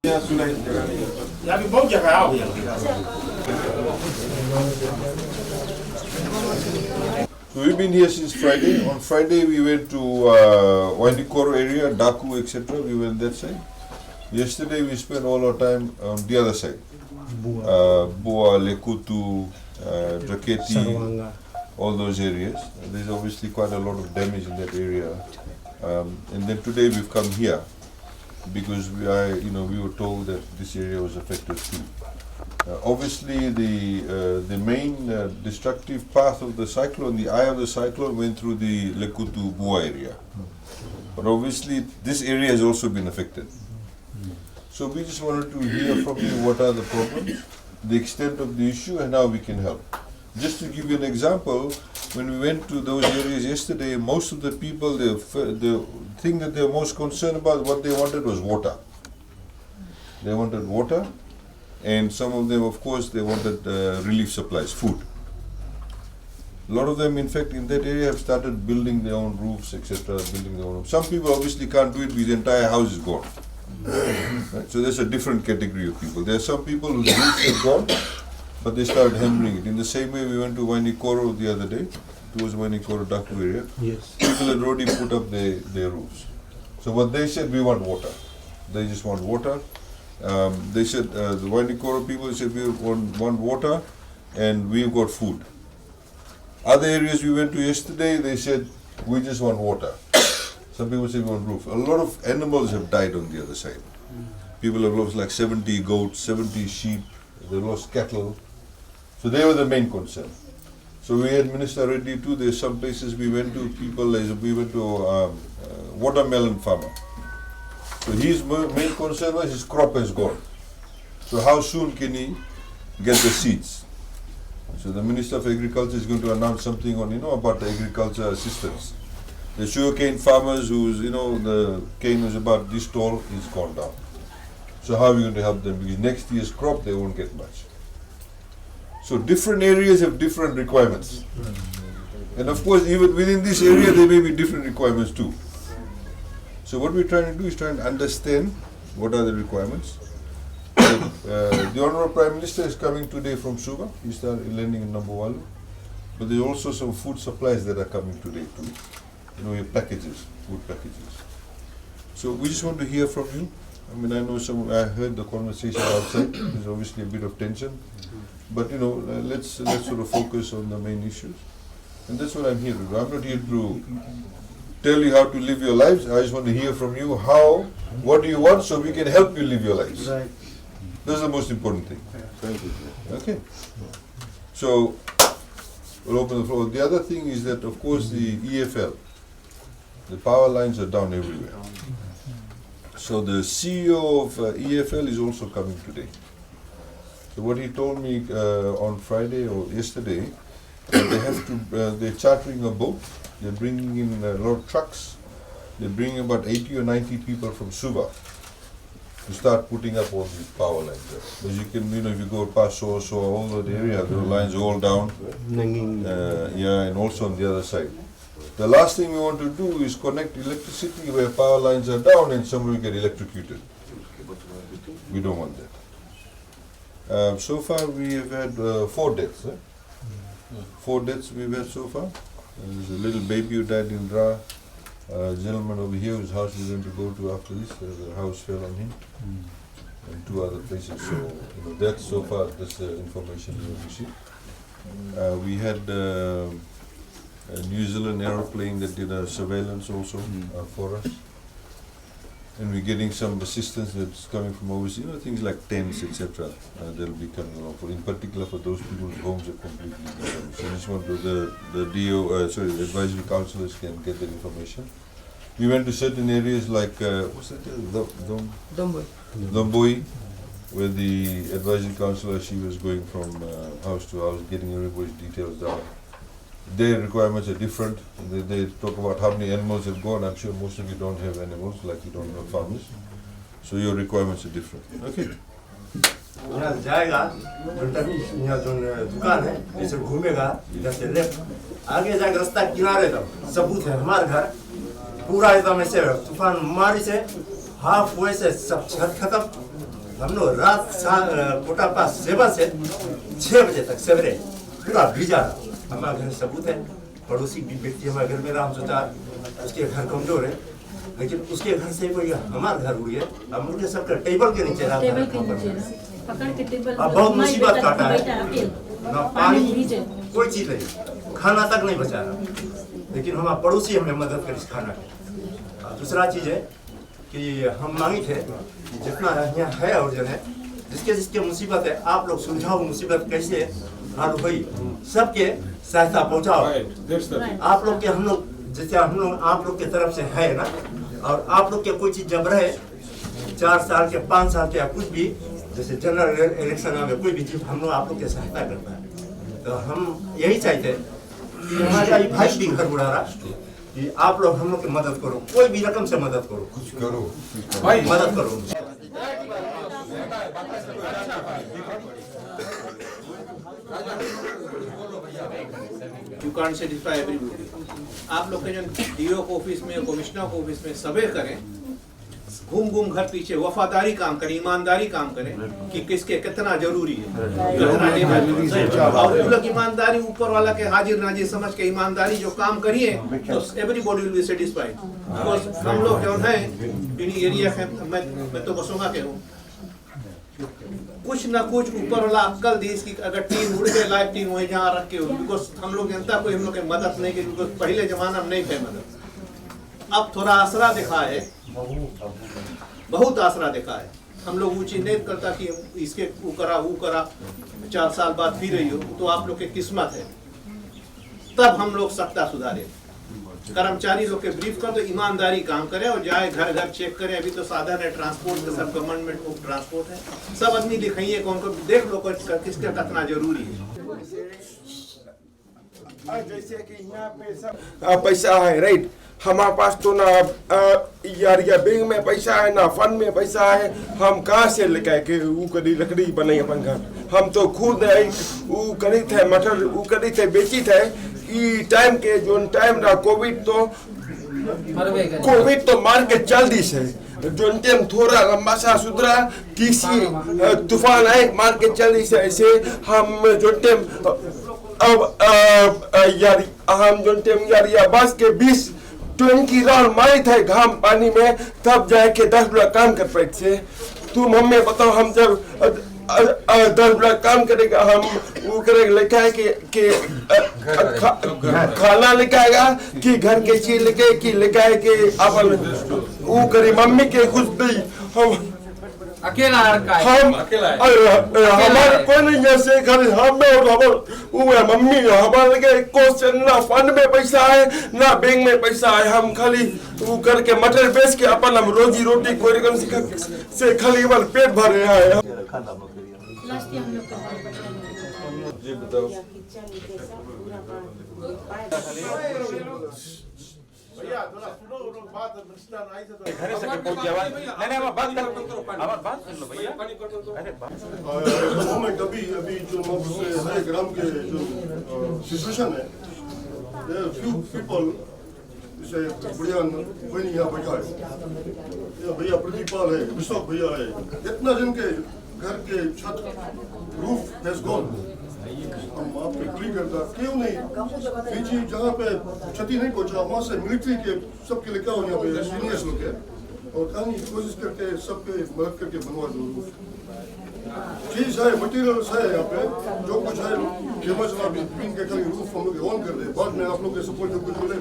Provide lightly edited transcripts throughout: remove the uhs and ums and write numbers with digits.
So we've been here since Friday. On Friday we went to Waindikoro area, Daku, etc. We went that side. Yesterday we spent all our time on the other side. Boa, Lekutu, Draketi, all those areas. There's obviously quite a lot of damage in that area. And then today we've come here because we were told that this area was affected too. Obviously, the main destructive path of the cyclone, the eye of the cyclone, went through the Lekutu Bua area. But obviously, this area has also been affected. So we just wanted to hear from you what are the problems, the extent of the issue, and how we can help. Just to give you an example, when we went to those areas yesterday, most of the people, the thing that they were most concerned about, what they wanted was water. They wanted water. And some of them, of course, they wanted relief supplies, food. A lot of them, in fact, in that area have started building their own roofs, etc. Building their own. Some people obviously can't do it because the entire house is gone. Right? So there's a different category of people. There are some people whose roofs are gone, but they started hammering it. In the same way, we went to Waindikoro the other day, towards Waindikoro Daku area. Yes. People had already put up their roofs. So what they said, we want water. They just want water. They said, the Waindikoro people said we want water and we've got food. Other areas we went to yesterday, they said we just want water. Some people said we want roof. A lot of animals have died on the other side. People have lost like 70 goats, 70 sheep, they lost cattle. So they were the main concern. So we had Minister Reddy too. There's some places we went to, we went to watermelon farmer. So his main concern was his crop has gone. So how soon can he get the seeds? So the Minister of Agriculture is going to announce something on, about the agriculture assistance. The sugarcane farmers whose, the cane was about this tall is gone down. So how are we going to help them? Because next year's crop they won't get much. So different areas have different requirements. And of course even within this area there may be different requirements too. So what we're trying to do is trying to understand what are the requirements. The Honourable Prime Minister is coming today from Suva. He started landing in Nambuwalu. But there are also some food supplies that are coming today too. Packages, food packages. So we just want to hear from you. I mean, I heard the conversation outside. There's obviously a bit of tension. But let's sort of focus on the main issues. And that's what I'm here to do. I'm not here to tell you how to live your lives. I just want to hear from you what do you want so we can help you live your lives. Right. That's the most important thing. Thank you. Okay. So we'll open the floor. The other thing is that, of course, the EFL, the power lines are down everywhere. So the CEO of EFL is also coming today. So what he told me on Friday or yesterday, they're chartering a boat. They're bringing in a lot of trucks. They're bringing about 80 or 90 people from Suva to start putting up all these power lines there. As you can, if you go past all the area, the lines are all down. And also on the other side. The last thing we want to do is connect electricity where power lines are down and somebody will get electrocuted. We don't want that. So far we have had 4 deaths. 4 deaths we've had so far. There's a little baby who died in Dra. A gentleman over here whose house we're going to go to after this. The house fell on him. And 2 other places. So that's so far that's the information we received. We had a New Zealand aeroplane that did a surveillance also for us. And we're getting some assistance that's coming from overseas, things like tents, etc. They'll be coming along, in particular for those people whose homes are completely damaged. So I just want to, the advisory councillors can get that information. We went to certain areas like, Domboi, where the advisory councillor, she was going from house to house, getting everybody's details down. Their requirements are different. They talk about how many animals have gone. I'm sure most of you don't have animals, like you don't have farmers. So your requirements are different. Okay. यहाँ जाएगा यहाँ जो दुकान है इसे घूमेगा इधर से लेफ्ट आगे जाके रास्ता किनारे तक सबूत है हमारे घर पूरा एकदम ऐसे तूफान मारी से हाफ वे से सब छत खत्म। हम लोग रात 7 से 6 बजे तक सवेरे पूरा भीजा। हमारे घर सबूत है, पड़ोसी भी व्यक्ति हमारे घर में राम सोचा उसके घर कमजोर है, लेकिन उसके घर से कोई हमारे घर हुई है। हम लोग सबका टेबल के नीचे रहा अब बहुत मुसीबत काटा है, ना पानी कोई चीज नहीं, खाना तक नहीं बचा रहा। लेकिन हमारे पड़ोसी हमें मदद करी खाना की। दूसरा चीज है कि हम मांगी थे जितना यहाँ है और जो है जिसके जिसके मुसीबत है आप लोग सुलझाओ, मुसीबत कैसे हल हुई सबके सहायता पहुँचाओ। आप लोग के हम लोग जैसे हम लोग आप लोग के तरफ से है ना, और आप लोग के कोई चीज जब रहे 4 साल के 5 साल के या कुछ भी जैसे जनरल इलेक्शन में कोई भी चीज हम लोग आप लोग की सहायता करता है। तो हम यही चाहते हैं कि हमारा ये भाई भी घर उड़ा रहा कि आप लोग हम लोग की मदद करो, कोई भी रकम से मदद करो, कुछ करो भाई मदद करो। You can't satisfy everybody. आप लोग के जो डीओ को ऑफिस में, कमिश्नर को ऑफिस में सबे करें, घूम घर पीछे वफादारी काम करें, ईमानदारी काम करें कि किसके कितना जरूरी है, और लोग ईमानदारी ऊपर वाला के हाजिर नाजिर समझ के ईमानदारी जो काम करिए तो everybody will be satisfied. Because हम लोग जो है इन एरिया के मैं तो बसूंगा के हूँ कुछ ना कुछ ऊपर वाला अक्कल दी इसकी, अगर टीम उड़ गए लाइव टीम वही जहाँ रख के, बिकॉज हम लोग जनता को हम लोग की मदद नहीं की, बिकॉज पहले जमाना में नहीं थे मदद। अब थोड़ा आसरा दिखा है, बहुत आसरा दिखा है। हम लोग ऊँची नहीं करता कि इसके वो करा 4 साल बाद फिर रही हो, तो आप लोग की किस्मत है। तब हम लोग सत्ता सुधारे, कर्मचारी लोग के ब्रीफ कर दो, ईमानदारी काम करे और जाए घर घर चेक करे। अभी तो साधन है ट्रांसपोर्ट का, सब गवर्नमेंट को ट्रांसपोर्ट है, सब आदमी दिखाइए कौन को देख लो किसका कितना जरूरी है। जैसे कि यहाँ पे सब पैसा है राइट, हमारे पास तो ना यार या बैंक में पैसा है ना फंड में पैसा है, हम कहाँ से लेके के वो करी लकड़ी बने अपन घर। हम तो खुद वो करी थे मटर वो करी थे बेची थे ई टाइम के जो टाइम ना कोविड तो मार के चल दी से जो टाइम थोड़ा लंबा सा सुधरा किसी तूफान आए मार के चल दी से। ऐसे हम जो टाइम अब यार हम जो टाइम यार या बस के 20 राउंड मारे थे घाम पानी में, तब जाके 10 ब्लॉक काम कर पाए थे। तुम हमें बताओ हम जब 10 ब्लॉक काम करेगा हम वो करेगा लेके कि खाना लेके आएगा कि घर के चीज लेके कि लेके आए कि अपन वो करे मम्मी के खुश भी हम अकेला लड़का है, हम हमारे कोई नहीं जैसे घर हम वो है मम्मी हमारे लगे क्वेश्चन ना फंड में पैसा है ना बैंक में पैसा है। हम खाली वो करके मटर बेच के अपन हम रोजी रोटी कोई रकम से खाली बल पेट भर रहे हैं। जी बताओ। भैया थोड़ा सुनो बात मिस्टर आई से घर से बहुत जवान नहीं हम बात कर लो भैया। मोमेंट अभी जो हमारे ग्राम के जो सिचुएशन है, फ्यू पीपल जैसे बढ़िया कोई नहीं यहाँ बैठा है, भैया प्रदीपाल है, विश्वक भैया है, इतना जन के घर के छत रूफ हैज गॉन। हम आपके क्लिक करता क्यों नहीं पीछे जहाँ पे क्षति नहीं पहुँचा वहाँ से मिलिट्री के सबके लेकर आओ यहाँ पे सीनियर्स लोग है और कहीं कोशिश करके सबके मदद करके बनवा दो। चीज है मटेरियल्स है यहाँ पे जो कुछ है फेमस के खाली रूफ हम लोग ऑन कर दे, बाद में आप लोग के सपोर्ट जो कुछ मिले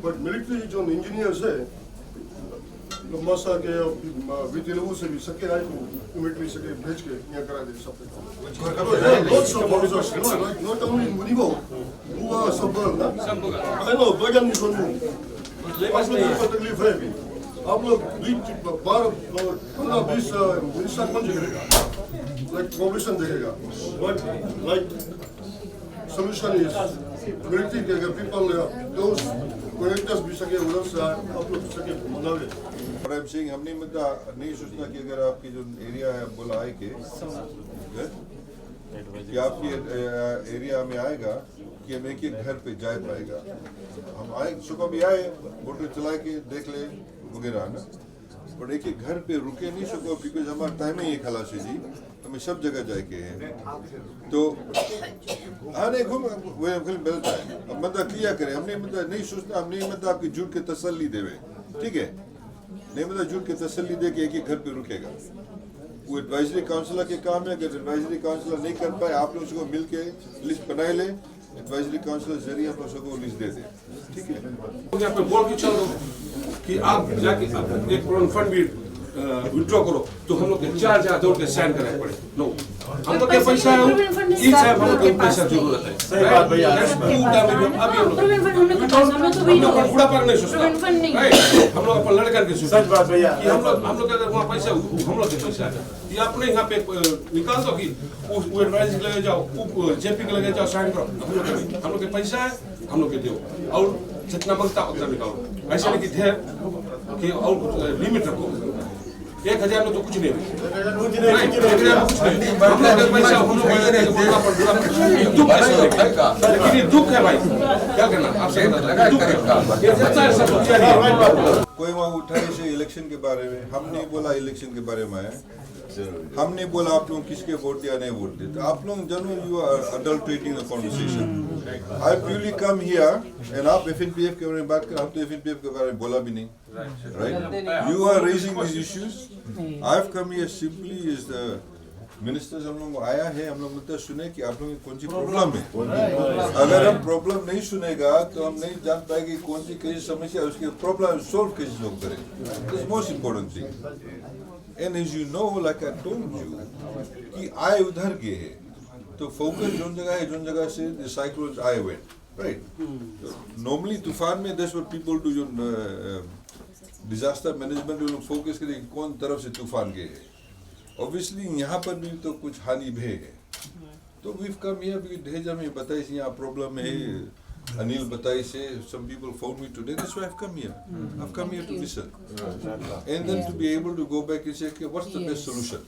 बट मिलिट्री जो इंजीनियर्स है लंबा सा के विद्यालयों से भी सके आए तो मिलिट्री सके भेज के यहाँ करा दे सब। Not only in Munigo, who are suburban, I know, Bagan is on move. तकलीफ है भी आप लोग 15-20 मिनिस्टर बन जाएगा, लाइक कॉपरेशन देखेगा, but like solution is military के अगर पीपल those कनेक्टर्स भी सके उधर से आप लोग सके मनावे। I'm saying हमने मुद्दा नहीं सोचना कि अगर आपकी जो एरिया है बुलाए के कि आपकी एरिया में आएगा कि हम एक घर पे जा पाएगा। हम आए सुबह भी आए मोटर चला के देख ले वगैरह ना, और एक एक घर पे रुके नहीं सको बिकॉज हमारा टाइम ही खलास है जी, हमें सब जगह जाके है तो आने घूम खाली मिलता है। अब मतलब किया करे, हमने मतलब नहीं सोचता, हमने मतलब आपकी झूठ के तसल्ली देवे, ठीक है, नहीं मतलब झूठ के तसल्ली दे के एक ही घर पे रुकेगा। वो एडवाइजरी काउंसिलर के काम है, अगर एडवाइजरी काउंसिलर नहीं कर पाए आप लोग उसको मिल के लिस्ट बनाए ले, एडवाइजरी काउंसिलर जरिए आप लोग को लिस्ट दे दे, ठीक है। यहाँ पे बोल के चल दो कि आप जाके एक फंड भी विड्रॉ करो तो हम लोग के 4 जगह दौड़ के साइन कराए पड़े। नो, हम लोग के पैसा है, इस साहब हम लोग को पैसा जरूरत है। सही बात भैया। अभी हम लोग पूरा पर नहीं सोचता, राइट? हम लोग अपन लड़का के सोचते। सच बात भैया। कि हम लोग अगर वहाँ पैसा हम लोग के पैसा है, ये आपने यहाँ पे निकाल दो कि वो एडवाइस लगे जाओ, वो जेपी के लगे जाओ, साइन करो। हम लोग के पैसा है, हम लोग के दो और जितना बनता उतना निकालो। ऐसा नहीं कि थे कि और लिमिट रखो। 1000 में तो कुछ नहीं है। हम लोग के पैसा हम लोग दुख है, लेकिन ये दुख है भाई, क्या करना आपसे ये सच्चा है सब। कोई वहाँ उठाए से इलेक्शन के बारे में, हम नहीं बोला इलेक्शन के बारे में है, हम नहीं बोला आप लोग किसके वोट दिया नहीं वोट दिया, तो आप लोग general you are adulterating the conversation. I purely come here and आप एफएनपीएफ के बारे में बात कर, हम तो एफएनपीएफ के बारे में बोला भी नहीं, right? You are raising this issues, I have come here simply is the ministers, हम लोग आया है, हम लोग मतलब सुने कि आप लोगों की कौन सी प्रॉब्लम है। अगर हम प्रॉब्लम नहीं सुनेगा तो हम नहीं जान पाएंगे कौन सी कैसी समस्या है, उसकी प्रॉब्लम सॉल्व कैसे लोग करें। This most important thing. And as you know, like I told you, कि आए उधर गए हैं, तो फोकस जोन जगह है, जोन जगह से the cyclones आए हुए, right? Normally तूफान में that's what people do, जो disaster management में लोग फोकस करें कि कौन तरफ से तूफान गए हैं। Obviously यहाँ पर भी तो कुछ हानि भी है, तो we've come here because ढेजा में बताइए यहाँ प्रॉब्लम है, Anil बताई से some people phoned me today, that's why I've come here. I've come here to listen. And then to be able to go back and say, okay, what's the best solution?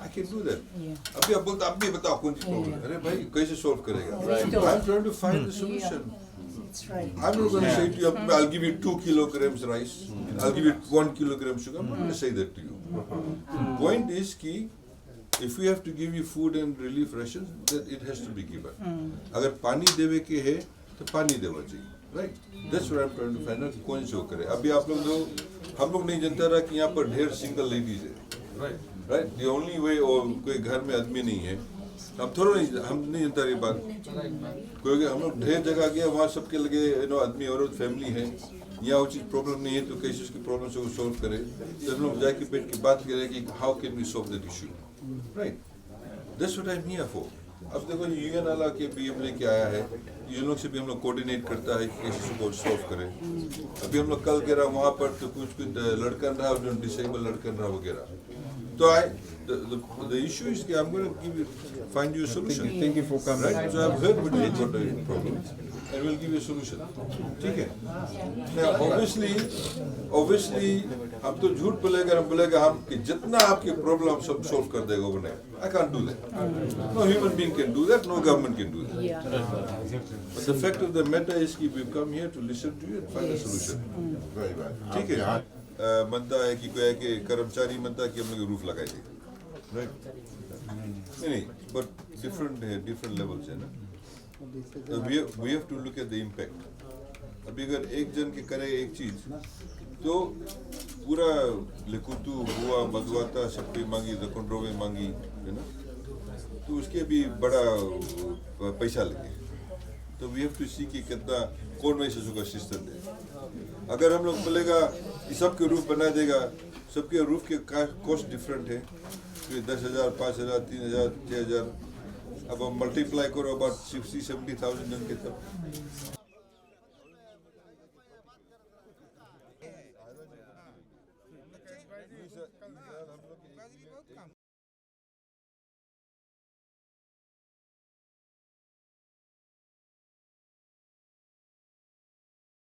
I can do that. अभी आप बोलते आप भी बताओ कौन सी problem है, अरे भाई कैसे सॉल्व करेगा? I'm trying to find the solution. I'm not going to say to you, I'll give you 2 kilograms rice, I'll give you 1 kilogram sugar. I'm not going to say that to you. Point is कि if we have to give you food and relief rations, then it has to be given. अगर पानी देवे के है तो पानी देना चाहिए, right? That's what I'm trying to find out कि कौन से करे। अभी आप लोग हम लोग नहीं जानता रहा कि यहाँ पर ढेर सिंगल लेडीज है, right? The only way और कोई घर में आदमी नहीं है, हम थोड़ा नहीं, हम नहीं जानता ये बात। कोई हम लोग ढेर जगह गया, वहाँ सबके लगे आदमी औरत फैमिली है, यहाँ उचित प्रॉब्लम नहीं है तो कैसे उसकी प्रॉब्लम से वो सॉल्व करे, तो हम लोग जाके बैठ के बात करें कि how can we solve that issue, right? That's what I am here for. अब देखो यूएन वाला के भी हम लेके आया है, ये लोग से भी हम लोग कोऑर्डिनेट करता है कि कैसे उसको सॉल्व करें। अभी हम लोग कल कह रहा वहाँ पर तो कुछ लड़का रहा जो डिसेबल लड़का रहा वगैरह, तो the issue is that I'm going to find you a solution. Thank you for coming. Right? So I've heard what you got a problem, and we'll give you a solution. ठीक है? Now obviously हम तो झूठ बोलेगा हम कि जितना आपके प्रॉब्लम सब सॉल्व कर देगा overnight. I can't do that. No human being can do that. No government can do that. But the fact of the matter is that we've come here to listen to you and find a solution. ठीक है? मनता है कि कोई है कि कर्मचारी मनता है कि हम लोग रूफ लगाए थे, राइट? नहीं, but different levels है ना। We have to look at the impact. अभी अगर एक जन के करे एक चीज, तो पूरा लेकुतु बुआ बदवाता सबकी मांगी, दकोंड्रोवे मांगी, है ना? तो उसके भी बड़ा पैसा लगे। तो we have to see कि कितना कौन वैसे सुखा सिस्टम है। अगर हम लोग बोलेगा कि सबके रूफ बना देगा, सबके रूफ के कॉस्ट डिफरेंट है, 10,000, 5,000, 3,000, 6,000, अब हम मल्टीप्लाई करो अबाउट 60-70,000 जन के तब